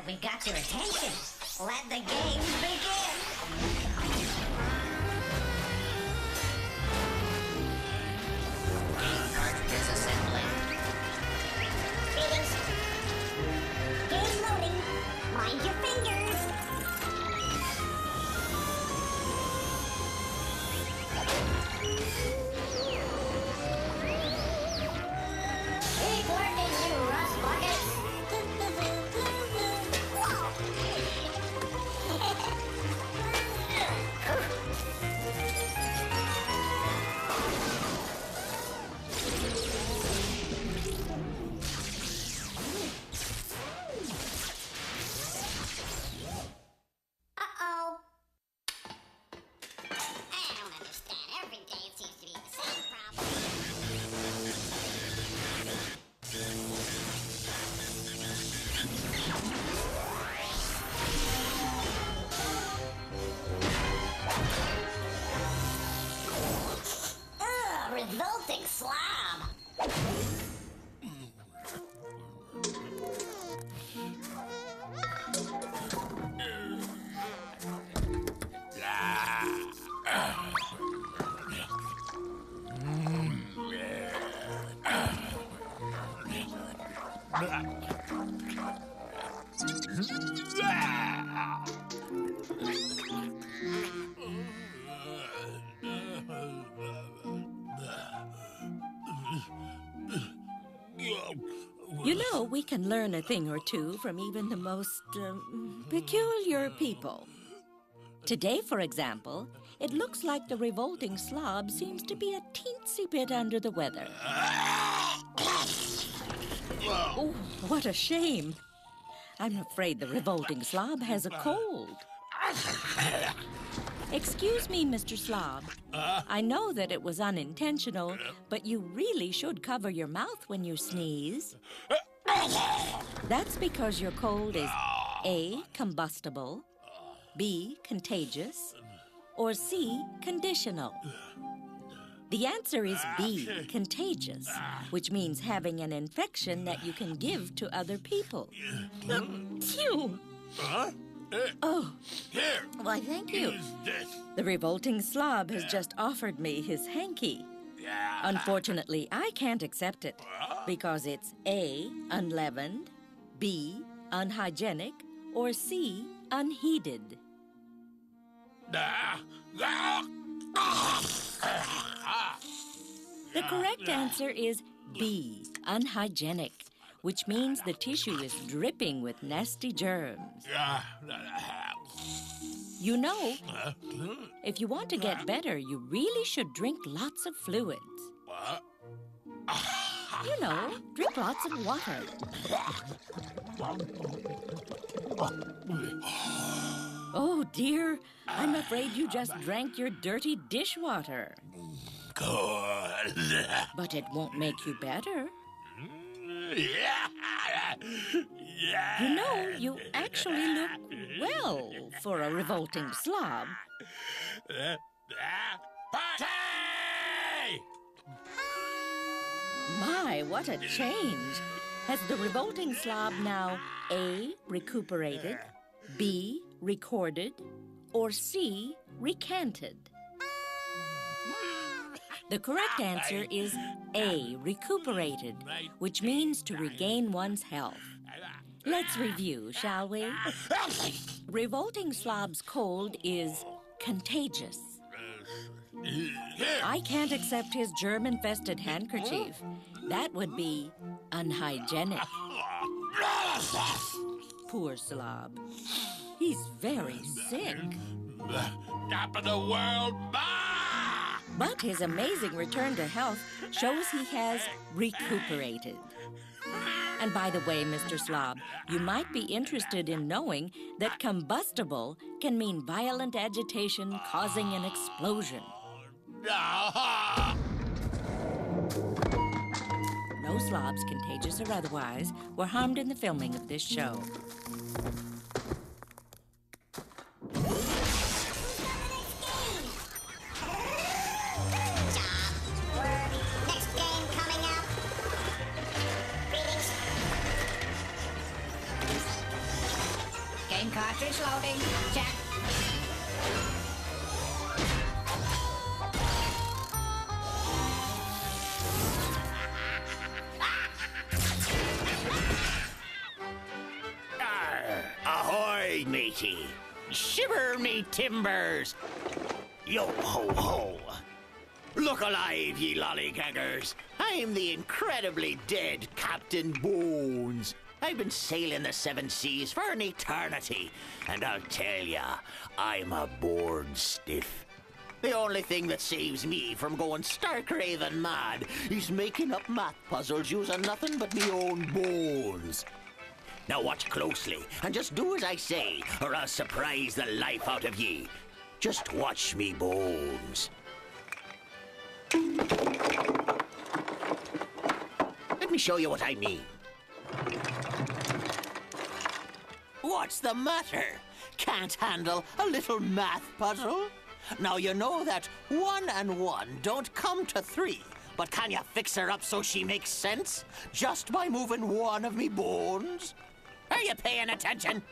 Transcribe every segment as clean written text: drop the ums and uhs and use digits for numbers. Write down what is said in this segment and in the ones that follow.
that we've got your attention. Let the games begin. Game cartridges assembling. Greetings. Game loading. Mind your fingers. Keep working, you rust buckets. Uh-oh. I don't understand. Every day it seems to be the same problem. Ugh, revolting slob. You know, we can learn a thing or two from even the most peculiar people. Today, for example, it looks like the revolting slob seems to be a teensy bit under the weather. Oh, what a shame. I'm afraid the revolting slob has a cold. Excuse me, Mr. Slob. I know that it was unintentional, but you really should cover your mouth when you sneeze. That's because your cold is A, combustible, B, contagious, or C, conditional. The answer is B, contagious, which means having an infection that you can give to other people. Phew! Oh, Here. why, thank you. Use this. The revolting slob has just offered me his hanky. Unfortunately, I can't accept it because it's A, unleavened, B, unhygienic, or C, unheated. The correct answer is B, unhygienic, which means the tissue is dripping with nasty germs. You know, if you want to get better, you really should drink lots of fluids. You know, drink lots of water. Oh, dear, I'm afraid you just drank your dirty dishwater. Good. But it won't make you better. You know, you actually look well for a revolting slob. Party! My, what a change! Has the revolting slob now A, recuperated, B, recorded, or C, recanted? The correct answer is A, recuperated, which means to regain one's health. Let's review, shall we? Revolting slob's cold is contagious. I can't accept his germ-infested handkerchief. That would be unhygienic. Poor slob. He's very sick. Top of the world, bah! But his amazing return to health shows he has recuperated. And by the way, Mr. Slob, you might be interested in knowing that combustible can mean violent agitation causing an explosion. No slobs, contagious or otherwise, were harmed in the filming of this show. Next game coming up. Greetings. Batteries loading. Check. Ahoy, matey. Shiver me timbers. Yo ho ho. Look alive, ye lollygaggers. I'm the incredibly dead Captain Bones. I've been sailing the seven seas for an eternity, and I'll tell ya, I'm a bored stiff. The only thing that saves me from going stark raving mad is making up math puzzles using nothing but me own bones. Now watch closely, and just do as I say, or I'll surprise the life out of ye. Just watch me bones. Let me show you what I mean. What's the matter? Can't handle a little math puzzle? Now you know that 1 and 1 don't come to 3, but can you fix her up so she makes sense? Just by moving one of me bones? Are you paying attention?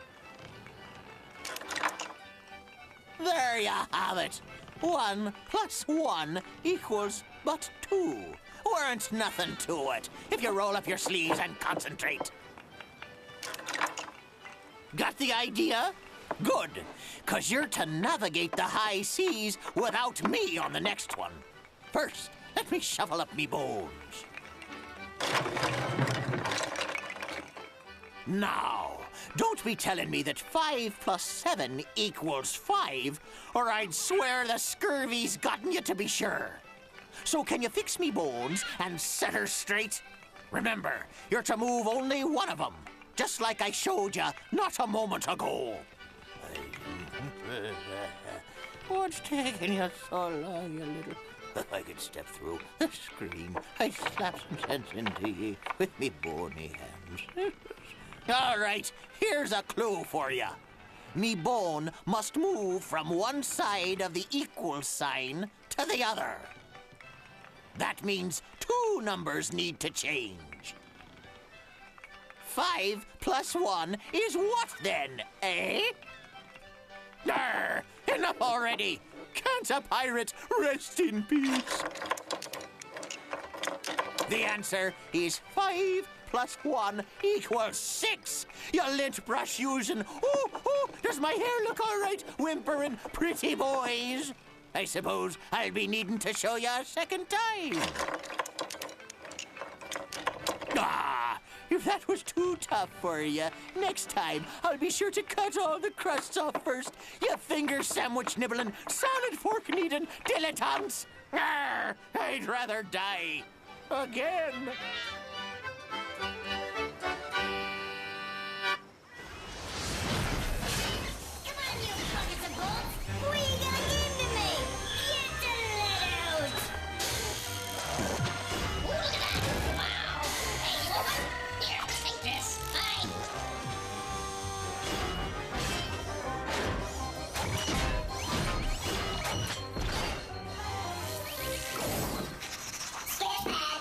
There you have it. 1 plus 1 equals but 2. Weren't nothing to it, if you roll up your sleeves and concentrate. Got the idea? Good, 'cause you're to navigate the high seas without me on the next one. First, let me shuffle up me bones. Now, don't be telling me that 5 plus 7 equals 5, or I'd swear the scurvy's gotten you to be sure. So can you fix me bones and set her straight? Remember, you're to move only one of them, just like I showed you not a moment ago. What's taking you so long, you little... If I could step through the screen, I'd slap some sense into ye with me bony hands. All right, here's a clue for you. Me bone must move from one side of the equal sign to the other. That means 2 numbers need to change. 5 plus 1 is what then, eh? Arr, enough already. Can't a pirate rest in peace? The answer is 5 plus 1 equals 6. You lint brush using. Oh, does my hair look all right, whimpering pretty boys? I suppose I'll be needing to show you a second time. If that was too tough for you, next time I'll be sure to cut all the crusts off first, you finger sandwich nibbling, salad fork kneading dilettantes. I'd rather die. Again. Come on, you buckets of bolts! What are you gonna give to me? Get the lead out! Look at that! Wow! Hey, woman! Here, take this! Hi! Skate pad!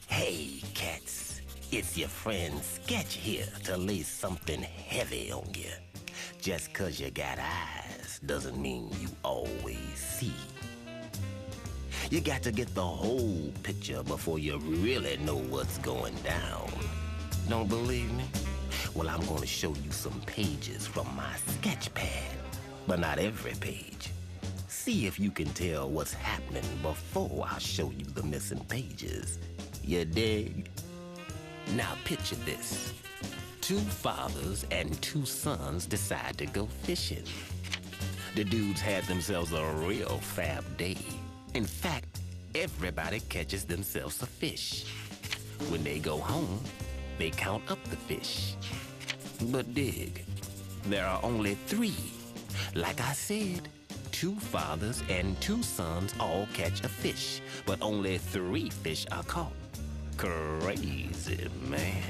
Hey, cats. It's your friend Sketch here to lay something heavy on you. Just 'cause you got eyes doesn't mean you always see. You got to get the whole picture before you really know what's going down. Don't believe me? Well, I'm going to show you some pages from my sketch pad, but not every page. See if you can tell what's happening before I show you the missing pages. You dig? Now picture this. 2 fathers and 2 sons decide to go fishing. The dudes had themselves a real fab day. In fact, everybody catches themselves a fish. When they go home, they count up the fish. But dig, there are only 3. Like I said, 2 fathers and 2 sons all catch a fish, but only 3 fish are caught. Crazy, man.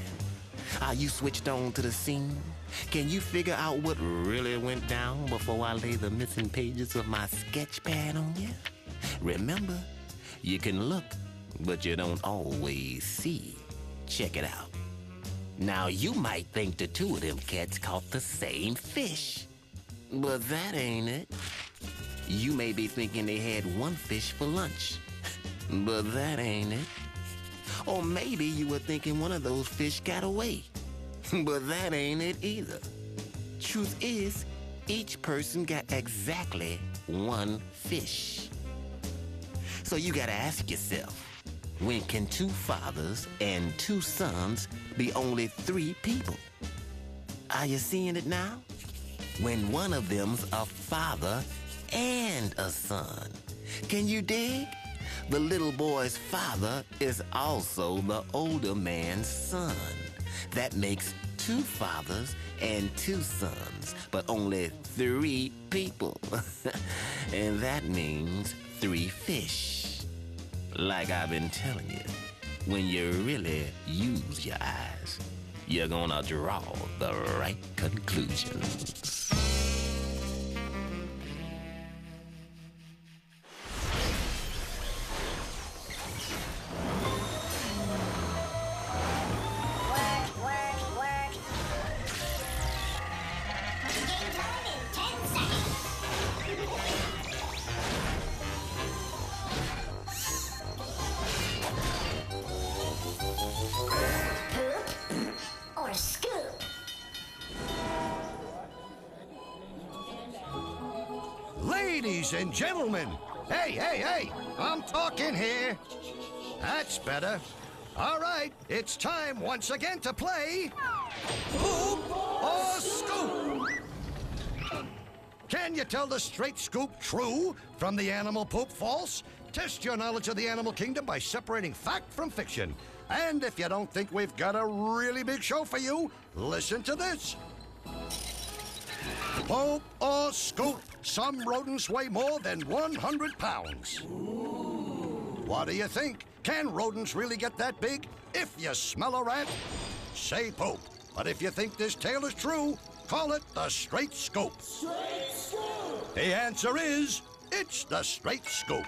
Are you switched on to the scene? Can you figure out what really went down before I lay the missing pages of my sketch pad on you? Remember, you can look, but you don't always see. check it out. Now, you might think the two of them cats caught the same fish. But that ain't it. You may be thinking they had one fish for lunch. But that ain't it. Or maybe you were thinking one of those fish got away. But that ain't it either. Truth is, each person got exactly one fish. So you gotta ask yourself, when can two fathers and two sons be only three people? Are you seeing it now? When one of them's a father and a son. Can you dig? The little boy's father is also the older man's son. That makes two fathers and two sons, but only three people. And that means three fish. Like I've been telling you, when you really use your eyes, you're gonna draw the right conclusions. Game time in 10 seconds. Poop or scoop? Ladies and gentlemen, hey, I'm talking here. That's better. All right, it's time once again to play Poop or Scoop. Can you tell the straight scoop true from the animal poop false? Test your knowledge of the animal kingdom by separating fact from fiction. And if you don't think we've got a really big show for you, listen to this. Poop or scoop? Some rodents weigh more than 100 pounds. What do you think? Can rodents really get that big? If you smell a rat, say poop. But if you think this tale is true, call it the straight scoop. Straight scoop! The answer is, it's the straight scoop.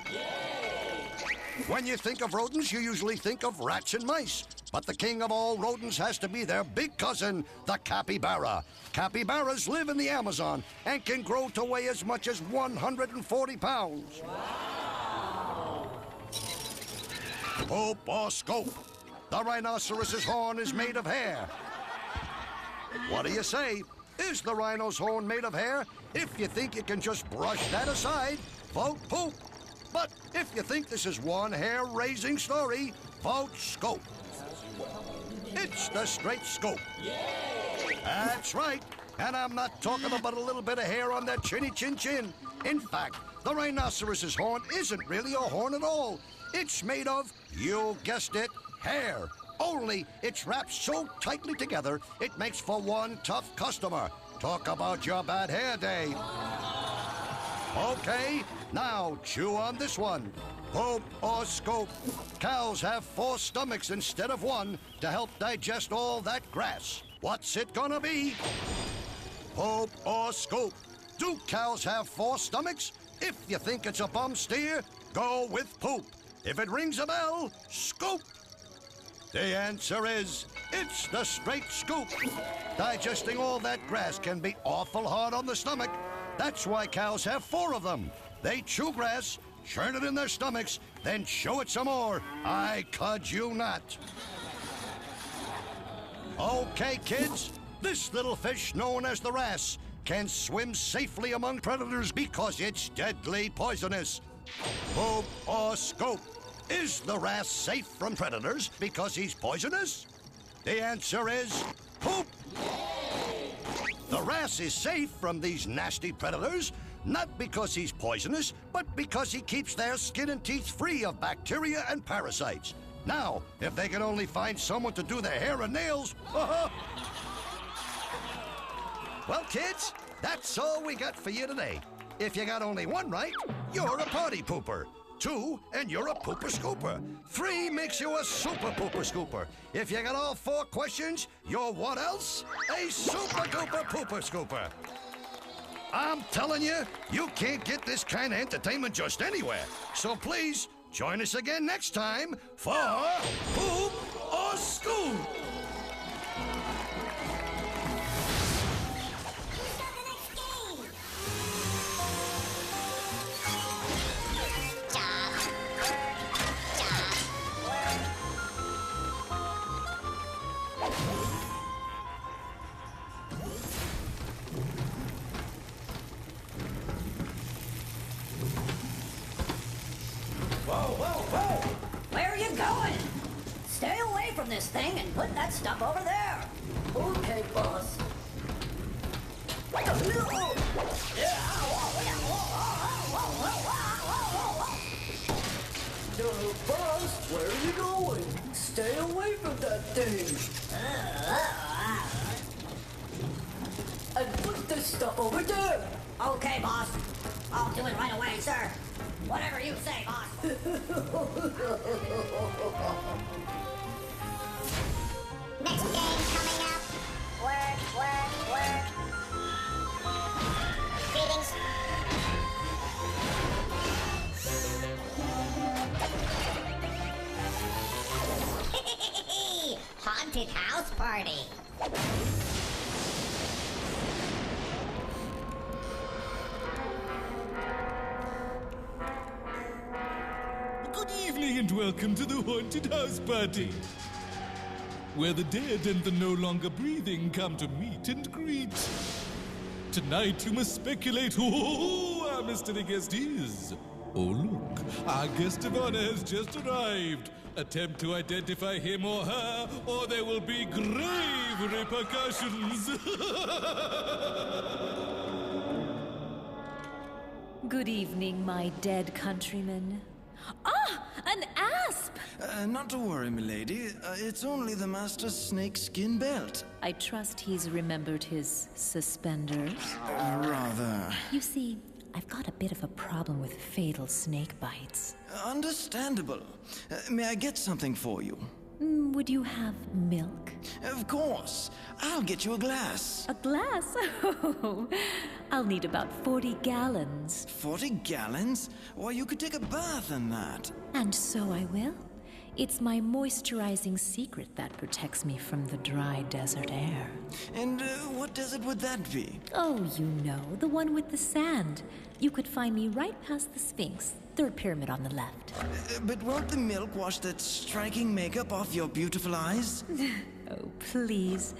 When you think of rodents, you usually think of rats and mice. But the king of all rodents has to be their big cousin, the capybara. Capybaras live in the Amazon and can grow to weigh as much as 140 pounds. Wow. Poop or scoop? The rhinoceros's horn is made of hair. What do you say? Is the rhino's horn made of hair? If you think you can just brush that aside, vote poop. But if you think this is one hair-raising story, vote scoop. It's the straight scoop. That's right. And I'm not talking about a little bit of hair on that chinny chin chin. In fact, the rhinoceros's horn isn't really a horn at all. It's made of, you guessed it, hair. Only it's wrapped so tightly together, it makes for one tough customer. Talk about your bad hair day. Okay, now chew on this one. Poop or scoop? Cows have 4 stomachs instead of 1 to help digest all that grass. What's it gonna be? Poop or scoop? Do cows have 4 stomachs? If you think it's a bum steer, go with poop. If it rings a bell, scoop. The answer is, it's the straight scoop. Digesting all that grass can be awful hard on the stomach. That's why cows have 4 of them. They chew grass, churn it in their stomachs, then chew it some more. I kid you not. Okay, kids, this little fish known as the wrasse can swim safely among predators because it's deadly poisonous. Poop or scoop? Is the wrasse safe from predators because he's poisonous? The answer is poop. The wrasse is safe from these nasty predators, not because he's poisonous, but because he keeps their skin and teeth free of bacteria and parasites. Now, if they can only find someone to do their hair and nails, Well, kids, that's all we got for you today. If you got only 1 right, you're a party pooper. 2, and you're a pooper scooper. 3 makes you a super pooper scooper. If you got all 4 questions, you're what else? A super duper pooper scooper. I'm telling you, you can't get this kind of entertainment just anywhere. So please, join us again next time for Poop or for school! Who's got the next game? Job. Job. Where are you going? Stay away from this thing and put that stuff over there. Okay, boss. No, boss, where are you going? Stay away from that thing. And put this stuff over there. Okay, boss. I'll do it right away, sir. Whatever you say, boss. Next game coming up. Word. Greetings. Haunted house party. Good evening and welcome to the haunted house party, where the dead and the no longer breathing come to meet and greet. Tonight you must speculate who our mystery guest is. Oh look, our guest of honor has just arrived. Attempt to identify him or her, or there will be grave repercussions. Good evening, my dead countrymen. Ah, an asp! Not to worry, milady. It's only the Master's snakeskin belt. I trust he's remembered his suspenders. Rather. You see, I've got a bit of a problem with fatal snake bites. Understandable. May I get something for you? Would you have milk? Of course. I'll get you a glass. A glass? Oh, I'll need about 40 gallons. 40 gallons? Why, you could take a bath in that. And so I will. It's my moisturizing secret that protects me from the dry desert air. And what desert would that be? Oh, you know, the one with the sand. You could find me right past the Sphinx, third pyramid on the left. But won't the milk wash that striking makeup off your beautiful eyes? Oh, please.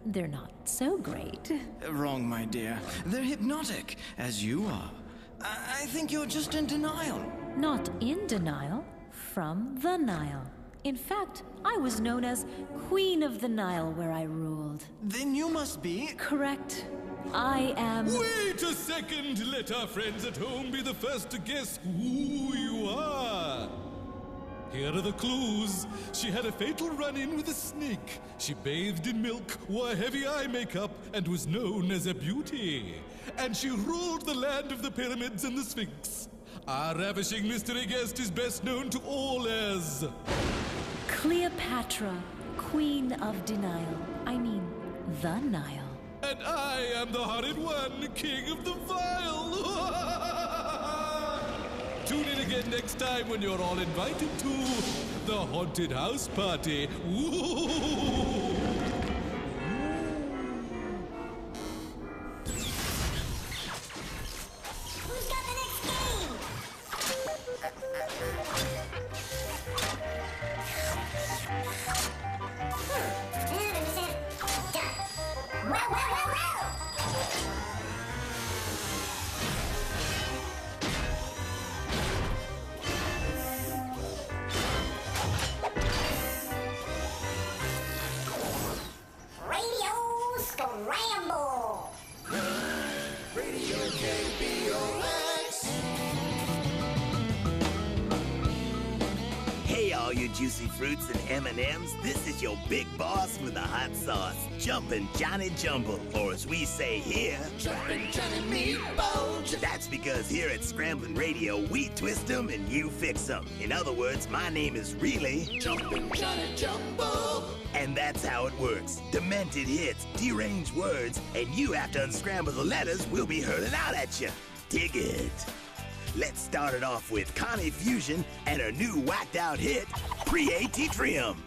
They're not so great. Wrong, my dear. They're hypnotic, as you are. I think you're just in denial. Not in denial, from the Nile. In fact, I was known as Queen of the Nile where I ruled. Then you must be... Correct. I am... Wait a second! Let our friends at home be the first to guess who you are. Here are the clues. She had a fatal run-in with a snake. She bathed in milk, wore heavy eye makeup, and was known as a beauty. And she ruled the land of the pyramids and the Sphinx. Our ravishing mystery guest is best known to all as... Cleopatra, Queen of Denial. I mean, the Nile. And I am the horrid one, King of the Vile. Tune in again next time when you're all invited to the haunted house party. Ooh. Who's got the next game? Well. Radio Scramble. Radio KBOX. Hey, all you juicy fruits and M&Ms, this is your big boss with the hot sauce, Jumpin' Johnny Jumble, or as we say here, Jumpin' Johnny Meatball. that's because here at Scramblin' Radio, we twist 'em and you fix 'em. In other words, my name is really Jumpin' Johnny Jumble. And that's how it works. Demented hits, deranged words, and you have to unscramble the letters we'll be hurling out at you. Dig it. Let's start it off with Connie Fusion and her new whacked out hit, Pre-AT Trim.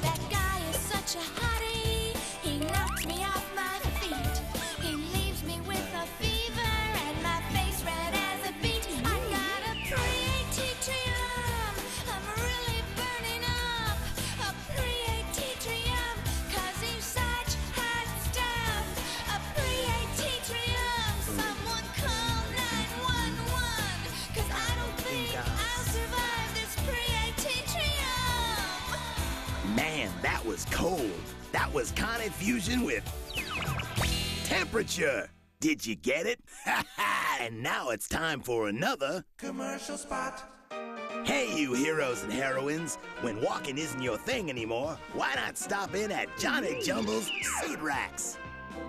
That guy is such a hottie. He knocked me off my feet. He leaves me with a fever and my face red as a beet. I got a pre-AT-trium. I'm really burning up. A pre-AT-trium, 'cause he's such hot stuff. A pre-AT-trium. Someone call 911, 'cause I don't think I'll survive this pre-AT-trium. Man, that was cold. That was Connet Fusion with temperature. Did you get it? And now it's time for another commercial spot. Hey, you heroes and heroines. When walking isn't your thing anymore, why not stop in at Johnny Jumble's Seed Racks?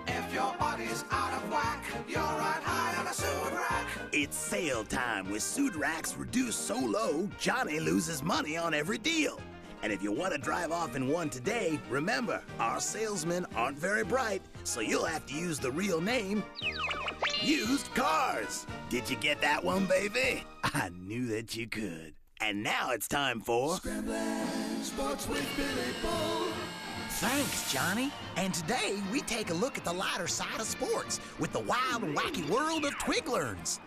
If your body's out of whack, you're right high on a suit rack. It's sale time with Suit Racks reduced so low, Johnny loses money on every deal. And if you want to drive off in one today, remember, our salesmen aren't very bright, so you'll have to use the real name, Used Cars. Did you get that one, baby? I knew that you could. And now it's time for Scrambling Sports with Billy Bull. Thanks, Johnny. And today, we take a look at the lighter side of sports with the wild and wacky world of Twiglearns.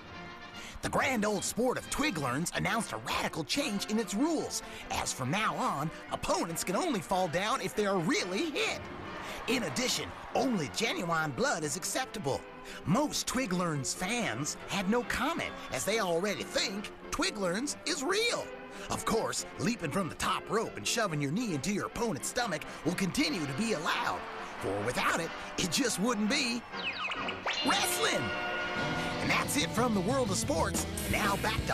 The grand old sport of Twiglearns announced a radical change in its rules, as from now on, opponents can only fall down if they are really hit. In addition, only genuine blood is acceptable. Most Twiglearns fans had no comment, as they already think Twiglearns is real. Of course, leaping from the top rope and shoving your knee into your opponent's stomach will continue to be allowed, for without it, it just wouldn't be wrestling. And that's it from the world of sports. Now back to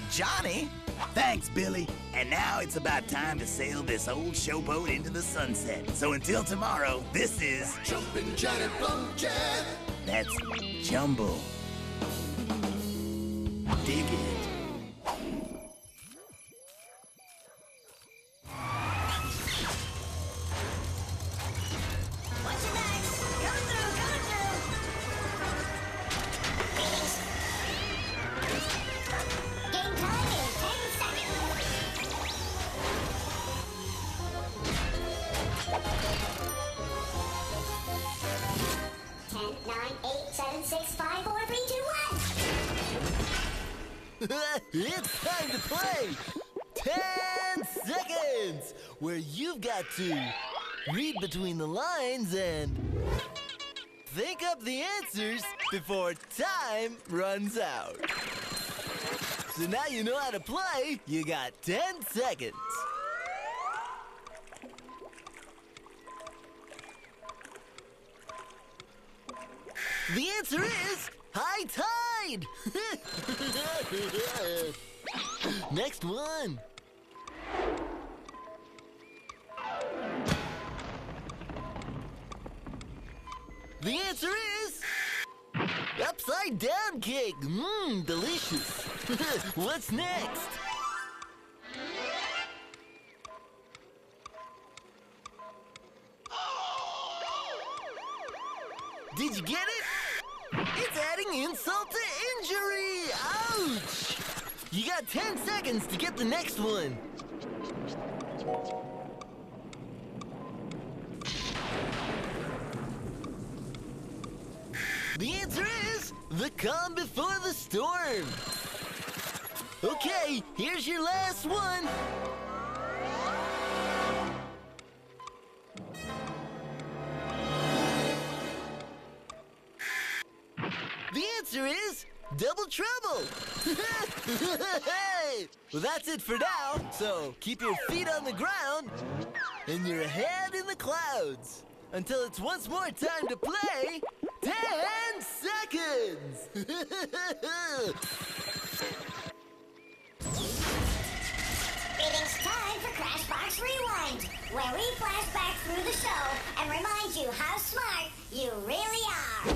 Johnny. Thanks, Billy. And now it's about time to sail this old showboat into the sunset. So until tomorrow, this is Jumpin' Johnny Plumjet. That's Jumble. Dig it. Watch your backs. Coming through, coming through. Game time is 10 seconds. 10, 9, 8, 7, 6, 5, 4, 3, 2, 1. It's time to play 10 seconds, where you've got to read between the lines and think up the answers before time runs out. So now you know how to play. You got 10 seconds. The answer is high tide. Next one. The answer is upside down cake. Mmm, delicious. What's next? Did you get it? It's adding insult to injury. Ouch! You got 10 seconds to get the next one. The answer is the calm before the storm. Okay, here's your last one. The answer is double trouble. Well, that's it for now. So keep your feet on the ground and your head in the clouds until it's once more time to play 10 seconds. It's time for Crashbox Rewind, where we flash back through the show and remind you how smart you really are.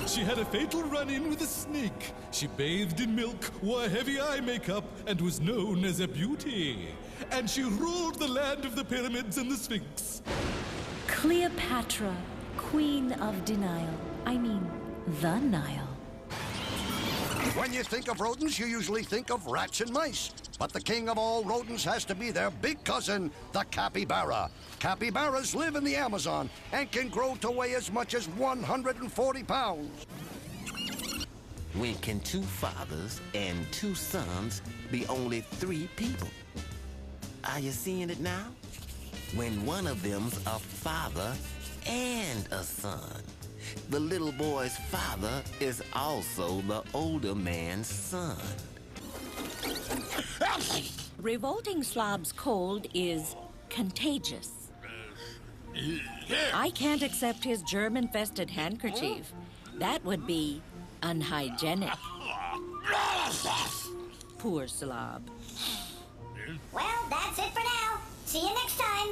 She had a fatal run-in with a snake. She bathed in milk, wore heavy eye makeup, and was known as a beauty. And she ruled the land of the pyramids and the Sphinx. Cleopatra, Queen of Denial. I mean, the Nile. When you think of rodents, you usually think of rats and mice. But the king of all rodents has to be their big cousin, the capybara. Capybaras live in the Amazon and can grow to weigh as much as 140 pounds. When can two fathers and two sons be only 3 people? Are you seeing it now? When one of them's a father and a son. The little boy's father is also the older man's son. Revolting Slob's cold is contagious. I can't accept his germ-infested handkerchief. That would be unhygienic. Poor Slob. Well, that's it for now. See you next time.